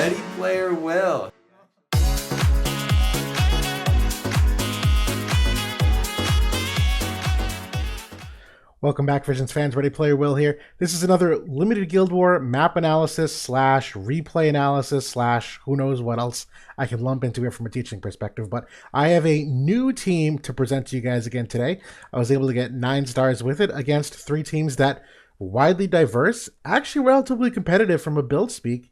Ready Player Will. Welcome back, Visions fans. Ready Player Will here. This is another limited Guild War map analysis slash replay analysis slash who knows what else I can lump into it from a teaching perspective. But I have a new team to present to you guys again today. I was able to get 9 stars with it against 3 teams that were widely diverse, actually relatively competitive from a build speak,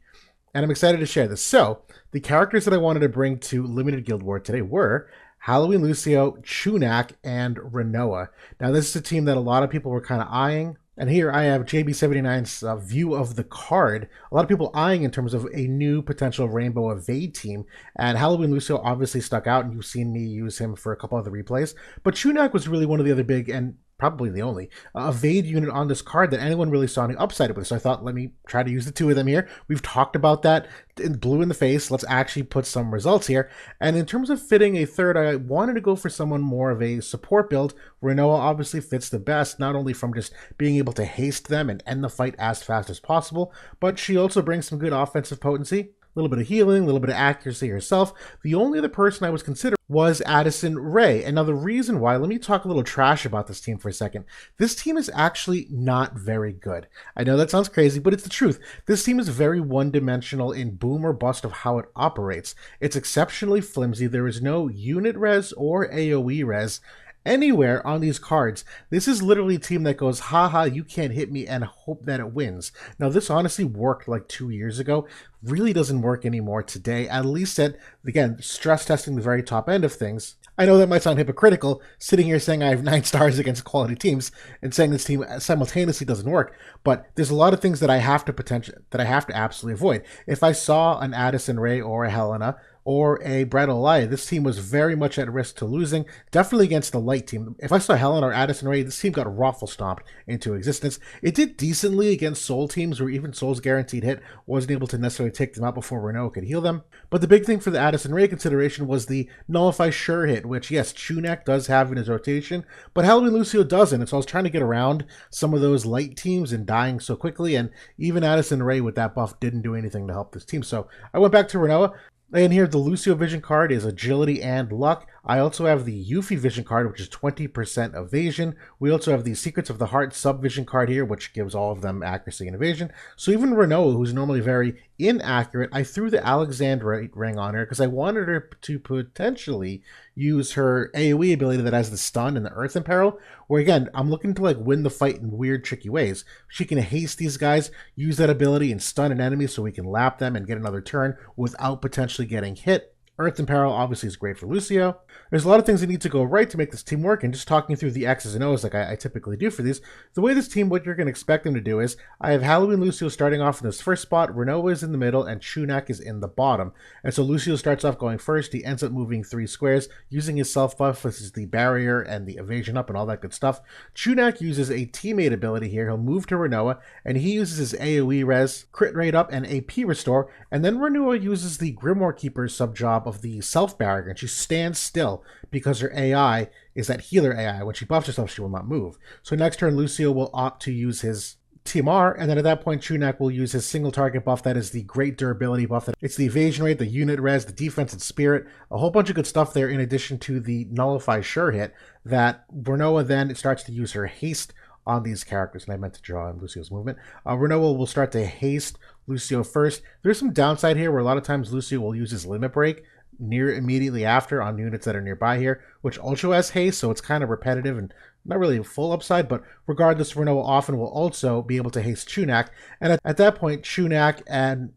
and I'm excited to share this. So, the characters that I wanted to bring to limited Guild War today were Halloween Lucio, Chunak, and Renoa. Now, this is a team that a lot of people were kind of eyeing. And here I have JB79's view of the card. A lot of people eyeing in terms of a new potential Rainbow Evade team. And Halloween Lucio obviously stuck out, and you've seen me use him for a couple of the replays. But Chunak was really one of the other big, and probably the only, evade unit on this card that anyone really saw any upside with. So I thought, let me try to use the 2 of them here. We've talked about that in blue in the face. Let's actually put some results here. And in terms of fitting a third, I wanted to go for someone more of a support build. Renoa obviously fits the best, not only from just being able to haste them and end the fight as fast as possible, but she also brings some good offensive potency. A little bit of healing, a little bit of accuracy herself. The only other person I was considering was Addison Rae. And now the reason why, let me talk a little trash about this team for a second. This team is actually not very good. I know that sounds crazy, but it's the truth. This team is very one-dimensional in boom or bust of how it operates. It's exceptionally flimsy. There is no unit res or AoE res anywhere on these cards. This is literally a team that goes, haha, you can't hit me, and hope that it wins. Now, this honestly worked like 2 years ago. Really doesn't work anymore today, at least at, again, stress testing the very top end of things. I know that might sound hypocritical, sitting here saying I have 9 stars against quality teams and saying this team simultaneously doesn't work, but there's a lot of things that I have to absolutely avoid. If I saw an Addison Rae or a Helena or a Brett Olaya, this team was very much at risk to losing, definitely against the light team. If I saw Helen or Addison Rae, this team got raffle stomped into existence. It did decently against Soul teams, where even Soul's guaranteed hit wasn't able to necessarily take them out before Renault could heal them. But the big thing for the Addison Rae consideration was the Nullify Sure hit, which, yes, Chunak does have in his rotation, but Halloween Lucio doesn't, and so I was trying to get around some of those light teams and dying so quickly, and even Addison Rae with that buff didn't do anything to help this team. So I went back to Renault. And here, the Lucio Vision card is agility and luck. I also have the Yuffie Vision card, which is 20% evasion. We also have the Secrets of the Heart sub-vision card here, which gives all of them accuracy and evasion. So even Renault, who's normally very inaccurate, I threw the Alexandrite ring on her because I wanted her to potentially use her AoE ability that has the stun and the Earth Imperil, where again, I'm looking to like win the fight in weird, tricky ways. She can haste these guys, use that ability and stun an enemy so we can lap them and get another turn without potentially getting hit. Earth Imperil obviously is great for Lucio. There's a lot of things that need to go right to make this team work, and just talking through the X's and O's like I typically do for these, the way this team, what you're going to expect them to do is, I have Halloween Lucio starting off in this first spot, Renault is in the middle, and Chunak is in the bottom. And so Lucio starts off going first, he ends up moving 3 squares, using his self buff, which is the barrier and the evasion up and all that good stuff. Chunak uses a teammate ability here, he'll move to Renault, and he uses his AoE res, crit rate up, and AP restore, and then Renault uses the Grimoire Keeper's sub-job of the self barrier, and she stands still because her AI is that healer AI. When she buffs herself, she will not move. So next turn, Lucio will opt to use his TMR, and then at that point, Chunak will use his single target buff. That is the great durability buff. It's the evasion rate, the unit res, the defense and spirit, a whole bunch of good stuff there in addition to the Nullify Sure hit that Renault then starts to use her haste on these characters, and I meant to draw on Lucio's movement. Renault will start to haste Lucio first. There's some downside here where a lot of times Lucio will use his limit break near immediately after on units that are nearby here, which also has haste, so it's kind of repetitive and not really a full upside, but regardless, Renault often will also be able to haste Chunak, and at that point, Chunak and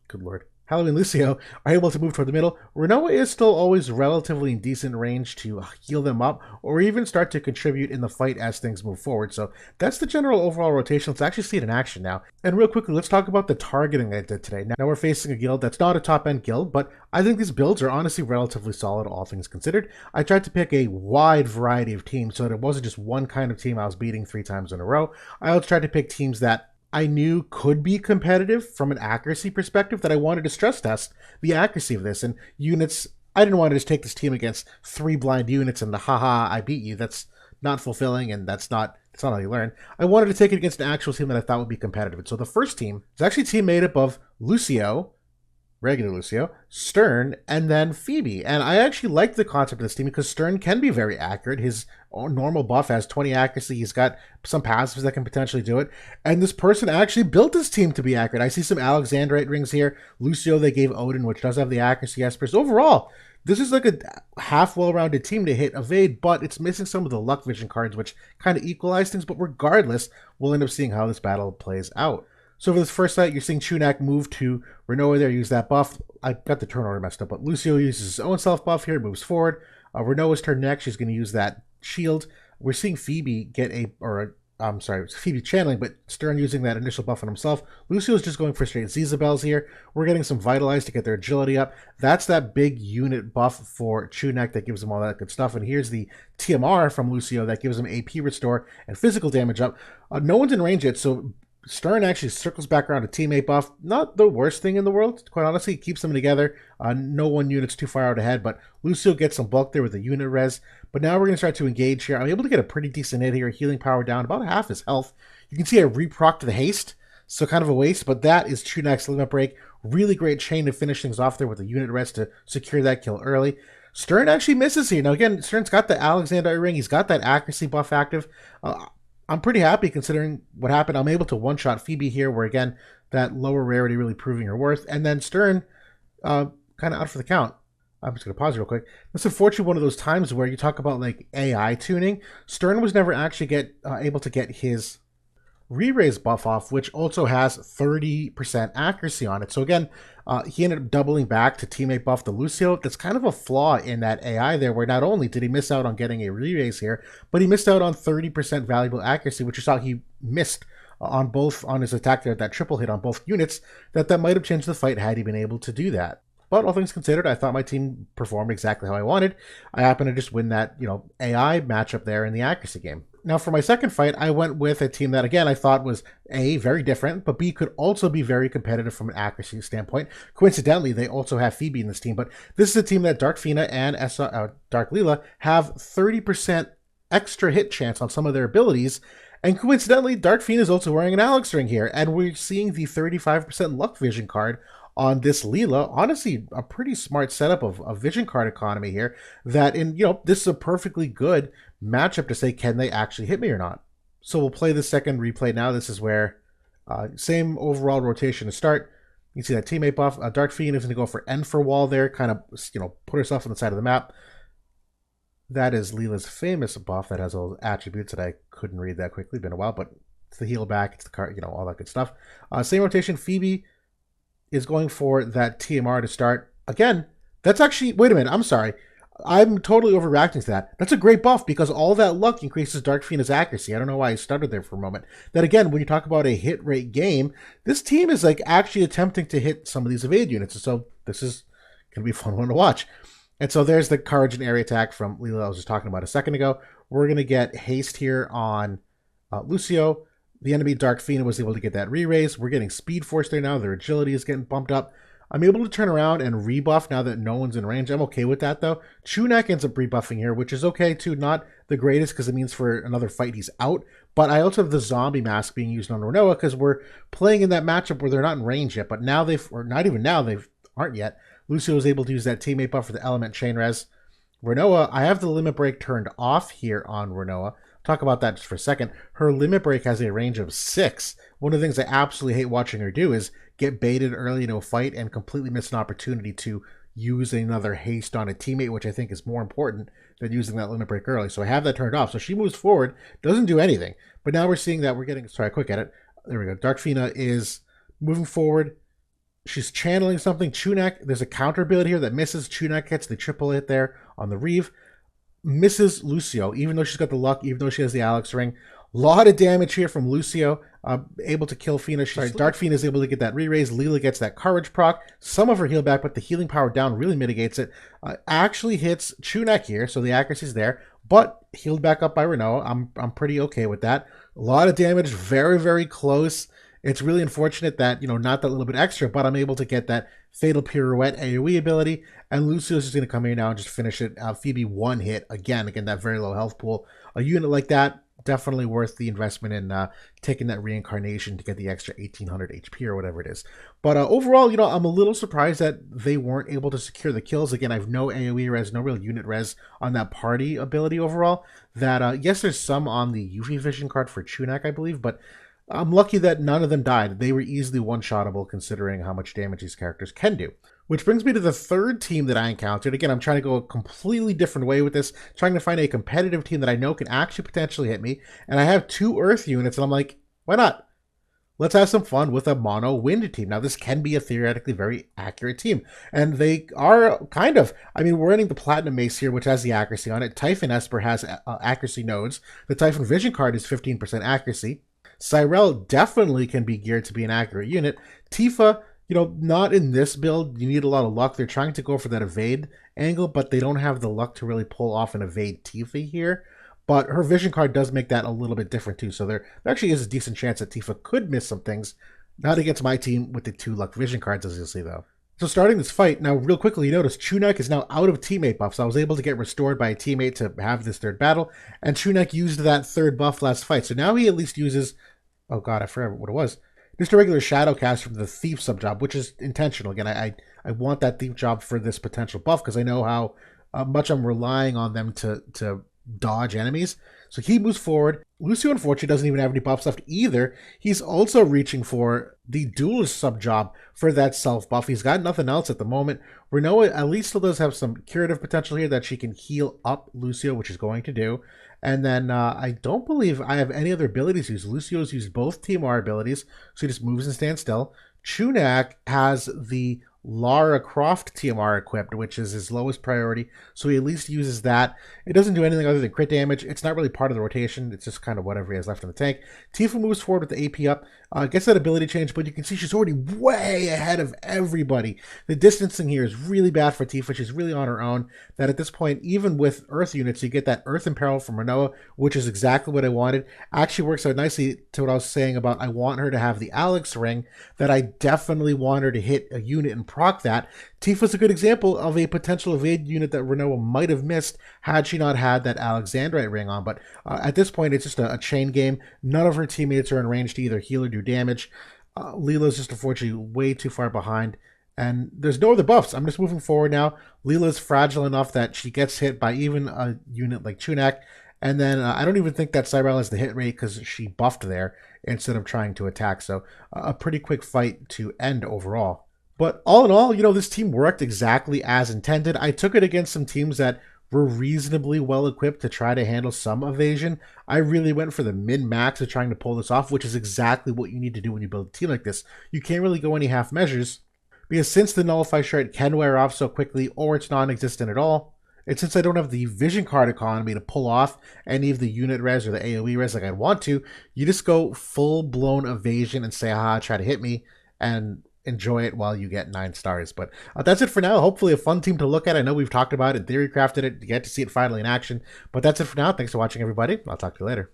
good lord, Halloween Lucio are able to move toward the middle. Renault is still always relatively in decent range to heal them up or even start to contribute in the fight as things move forward. So that's the general overall rotation. Let's actually see it in action now. And real quickly, let's talk about the targeting I did today. Now we're facing a guild that's not a top-end guild, but I think these builds are honestly relatively solid, all things considered. I tried to pick a wide variety of teams so that it wasn't just one kind of team I was beating 3 times in a row. I also tried to pick teams that I knew could be competitive from an accuracy perspective, that I wanted to stress test the accuracy of this, and units I didn't want to just take this team against 3 blind units and the haha, I beat you. That's not fulfilling, and that's not how you learn. I wanted to take it against an actual team that I thought would be competitive. And so the first team is actually a team made up of Lucio, regular Lucio, Stern, and then Phoebe. And I actually like the concept of this team because Stern can be very accurate. His normal buff has 20 accuracy. He's got some passives that can potentially do it. And this person actually built this team to be accurate. I see some Alexandrite rings here. Lucio, they gave Odin, which does have the accuracy espers. Overall, this is like a half well-rounded team to hit evade, but it's missing some of the luck vision cards, which kind of equalize things. But regardless, we'll end up seeing how this battle plays out. So for this first fight, you're seeing Chunak move to Renoa there, use that buff. I got the turn order messed up, but Lucio uses his own self buff here, moves forward. Renoa's turn next, she's going to use that shield. We're seeing Phoebe get Phoebe channeling, but Stern using that initial buff on himself. Lucio's just going for straight Zizabels here. We're getting some Vitalize to get their agility up. That's that big unit buff for Chunak that gives him all that good stuff. And here's the TMR from Lucio that gives him AP restore and physical damage up. No one's in range yet, so Stern actually circles back around to teammate buff. Not the worst thing in the world, quite honestly. It keeps them together. No one unit's too far out ahead, but Lucio gets some bulk there with the unit res. But now we're going to start to engage here. I'm able to get a pretty decent hit here. Healing power down, about half his health. You can see I reproc to the haste, so kind of a waste, but that is Chunak's limit break. Really great chain to finish things off there with the unit res to secure that kill early. Stern actually misses here. Now again, Stern's got the Alexandrite ring. He's got that accuracy buff active. I'm pretty happy considering what happened. I'm able to one-shot Phoebe here, where, again, that lower rarity really proving her worth. And then Stern, kind of out for the count. I'm just going to pause real quick. This is unfortunately one of those times where you talk about, like, AI tuning. Stern was never actually able to get his re-raise buff off, which also has 30% accuracy on it. So again, he ended up doubling back to teammate buff to Lucio. That's kind of a flaw in that AI there, where not only did he miss out on getting a re-raise here, but he missed out on 30% valuable accuracy, which you saw he missed on his attack there, that triple hit on both units. That might have changed the fight had he been able to do that. But all things considered, I thought my team performed exactly how I wanted. I happened to just win that, AI matchup there in the accuracy game. Now, for my second fight, I went with a team that, again, I thought was A, very different, but B, could also be very competitive from an accuracy standpoint. Coincidentally, they also have Phoebe in this team, but this is a team that Dark Fina and Dark Leela have 30% extra hit chance on some of their abilities. And coincidentally, Dark Fina is also wearing an Alex ring here, and we're seeing the 35% luck vision card on this Leela. Honestly, a pretty smart setup of vision card economy here, that this is a perfectly good matchup to say, can they actually hit me or not? So we'll play the second replay now. This is where same overall rotation to start. You can see that teammate buff. Dark Fiend is going to go for End for Wall there, kind of put herself on the side of the map. That is Leela's famous buff that has all those attributes that I couldn't read that quickly. Been a while, but it's the heal back, it's the card, all that good stuff. Same rotation. Phoebe is going for that TMR to start. Again, that's actually, wait a minute, I'm sorry. I'm totally overreacting to that. That's a great buff because all that luck increases Dark Fina's accuracy. I don't know why I stuttered there for a moment. That again, when you talk about a hit rate game, this team is like actually attempting to hit some of these evade units. So this is going to be a fun one to watch. And so there's the courage and area attack from Leela I was just talking about a second ago. We're going to get haste here on Lucio. The enemy Dark Fina was able to get that re-raise. We're getting Speed Force there now. Their agility is getting bumped up. I'm able to turn around and rebuff now that no one's in range. I'm okay with that, though. Chunak ends up rebuffing here, which is okay, too. Not the greatest, because it means for another fight he's out. But I also have the zombie mask being used on Renoa, because we're playing in that matchup where they're not in range yet. But now not even now, they aren't yet. Lucio is able to use that teammate buff for the element chain res. Renoa, I have the limit break turned off here on Renoa. Talk about that just for a second. Her limit break has a range of 6. One of the things I absolutely hate watching her do is get baited early into a fight and completely miss an opportunity to use another haste on a teammate, which I think is more important than using that limit break early. So I have that turned off. So she moves forward, doesn't do anything. But now we're seeing that we're getting, sorry, quick edit. There we go. Dark Fina is moving forward. She's channeling something. Chunak, there's a counter ability here that misses. Chunak gets the triple hit there on the Reeve. Misses Lucio, even though she's got the luck, even though she has the Alex ring. A lot of damage here from Lucio, able to kill Fina. Dark Fina is able to get that re-raise. Leela gets that courage proc. Some of her heal back, but the healing power down really mitigates it. Actually hits Chunak here, so the accuracy's there, but healed back up by Renoa. I'm pretty okay with that. A lot of damage, very, very close. It's really unfortunate that, not that little bit extra, but I'm able to get that Fatal Pirouette AoE ability, and Lucio's just going to come here now and just finish it. Phoebe one hit again, that very low health pool. A unit like that, definitely worth the investment in taking that reincarnation to get the extra 1800 HP or whatever it is. But overall, I'm a little surprised that they weren't able to secure the kills. Again, I have no AoE res, no real unit res on that party ability overall. That, yes, there's some on the UV vision card for Chunak, I believe, but I'm lucky that none of them died. They were easily one-shottable considering how much damage these characters can do. Which brings me to the third team that I encountered. Again, I'm trying to go a completely different way with this, trying to find a competitive team that I know can actually potentially hit me. And I have 2 Earth units, and I'm like, why not? Let's have some fun with a mono wind team. Now, this can be a theoretically very accurate team. And they are kind of. I mean, we're running the Platinum Mace here, which has the accuracy on it. Typhon Esper has accuracy nodes. The Typhon Vision card is 15% accuracy. Cyrell definitely can be geared to be an accurate unit. Tifa, not in this build. You need a lot of luck. They're trying to go for that evade angle, but they don't have the luck to really pull off an evade Tifa here. But her vision card does make that a little bit different too. So there actually is a decent chance that Tifa could miss some things. Not against my team with the 2 luck vision cards, as you'll see though. So starting this fight, now real quickly, you notice Chunak is now out of teammate buff. So I was able to get restored by a teammate to have this third battle. And Chunak used that third buff last fight. So now he at least uses, oh god, I forgot what it was. Just a regular shadow cast from the thief subjob, which is intentional. Again, I want that thief job for this potential buff because I know how much I'm relying on them to dodge enemies. So he moves forward. Lucio, unfortunately, doesn't even have any buffs left either. He's also reaching for the duelist sub-job for that self-buff. He's got nothing else at the moment. Renoa at least still does have some curative potential here that she can heal up Lucio, which is going to do. And then I don't believe I have any other abilities used. Lucio's used both TMR abilities, so he just moves and stands still. Chunak has the Lara Croft TMR equipped, which is his lowest priority, so he at least uses that. It doesn't do anything other than crit damage. It's not really part of the rotation. It's just kind of whatever he has left in the tank. Tifa moves forward with the AP up, gets that ability change, but you can see she's already way ahead of everybody. The distancing here is really bad for Tifa. She's really on her own. That at this point, even with Earth units, you get that Earth Imperil from Renoa, which is exactly what I wanted. Actually works out nicely to what I was saying about I want her to have the Alex ring, that I definitely want her to hit a unit and proc that. Tifa's a good example of a potential evade unit that Renoa might have missed had she not had that Alexandrite ring on. But at this point, it's just a chain game. None of her teammates are in range to either heal or do damage. Leela's just unfortunately way too far behind. And there's no other buffs. I'm just moving forward now. Leela's fragile enough that she gets hit by even a unit like Chunak. And then I don't even think that Cyrell has the hit rate because she buffed there instead of trying to attack. So a pretty quick fight to end overall. But all in all, this team worked exactly as intended. I took it against some teams that were reasonably well equipped to try to handle some evasion. I really went for the min-max of trying to pull this off, which is exactly what you need to do when you build a team like this. You can't really go any half measures, because since the Nullify Shred can wear off so quickly, or it's non-existent at all, and since I don't have the vision card economy to pull off any of the unit res or the AoE res like I'd want to, you just go full-blown evasion and say, haha, try to hit me, and enjoy it while you get 9 stars. But that's it for now. Hopefully a fun team to look at. I know we've talked about it, theory crafted it, you get to see it finally in action. But that's it for now. Thanks for watching, everybody. I'll talk to you later.